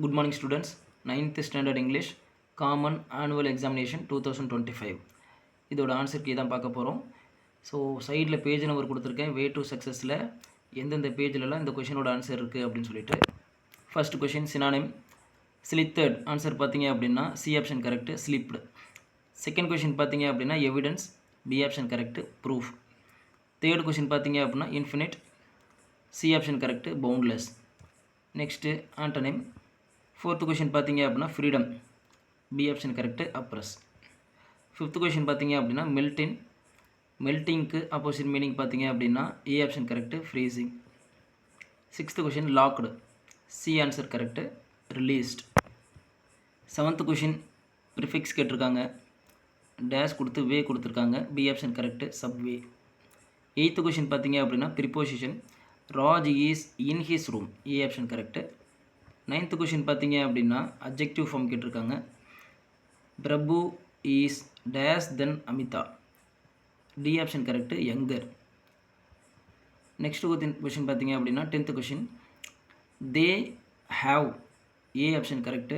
Good morning students. 9th standard English Common Annual Examination 2025. இதோட answer key தான் பார்க்க போகிறோம். ஸோ சைடில் பேஜ் நம்பர் கொடுத்துருக்கேன். வே டு சக்ஸஸில் எந்தெந்த பேஜிலலாம் இந்த கொஷினோட ஆன்சர் இருக்குது அப்படின்னு சொல்லிட்டு. First question synonym. ஸ்லித்தட் ஆன்சர் பார்த்தீங்க அப்படின்னா C option correct, slipped. Second question பார்த்தீங்க அப்படின்னா evidence, B option correct, proof. Third question பார்த்தீங்க அப்படின்னா infinite, C option correct, boundless. Next antonym. Fourth question பார்த்தீங்க அப்படின்னா freedom, B option correct, oppress. Fifth question பார்த்தீங்க அப்படின்னா மெல்டின், மெல்ட்டிங்க்கு ஆப்போசிட் மீனிங் பார்த்தீங்க அப்படின்னா A option correct, freezing. Sixth question logged, C answer correct, released. Seventh question prefix கேட்டிருக்காங்க, dash கொடுத்து வே கொடுத்துருக்காங்க, B option correct, subway. Eighth question பார்த்தீங்க அப்படின்னா preposition, Raj is in his room, A option correct. Ninth question பார்த்தீங்க அப்படின்னா objective form கேட்டிருக்காங்க, Prabhu is dash than Amita, D option correct, younger. Next question பார்த்தீங்க அப்படின்னா 10th question they have, A option correct.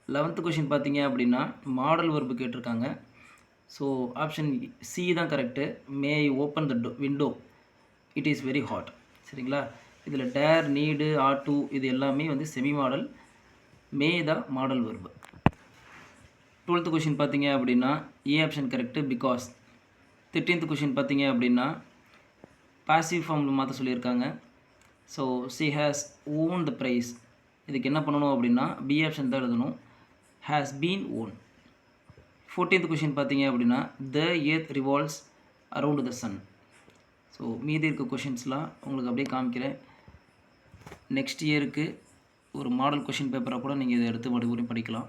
11th question பார்த்தீங்க அப்படின்னா modal verb கேட்டிருக்காங்க. So option C தான் correct, may I open the window, it is very hot. சரிங்களா? இதில் dare, need, R to இது எல்லாமே வந்து செமி மாடல், மே தான் மாடல் வெர்பு. 12th கொஷின் பார்த்தீங்க அப்படின்னா A option correct, because. 13th question பார்த்தீங்க அப்படின்னா பாசிவ் ஃபார்மில் மாற்ற சொல்லியிருக்காங்க. So she has won the prize, இதுக்கு என்ன பண்ணணும் அப்படின்னா பி ஆப்ஷன் தான் எழுதணும், has been own. 14th question பார்த்தீங்க அப்படின்னா the earth revolves around the sun. So மீதி இருக்க கொஷின்ஸ்லாம் உங்களுக்கு அப்படியே காமிக்கிறேன். நெக்ஸ்ட் இயருக்கு ஒரு மாடல் கொஷின் பேப்பராக கூட நீங்கள் இதை எடுத்து மறுபடியும் படிக்கலாம்.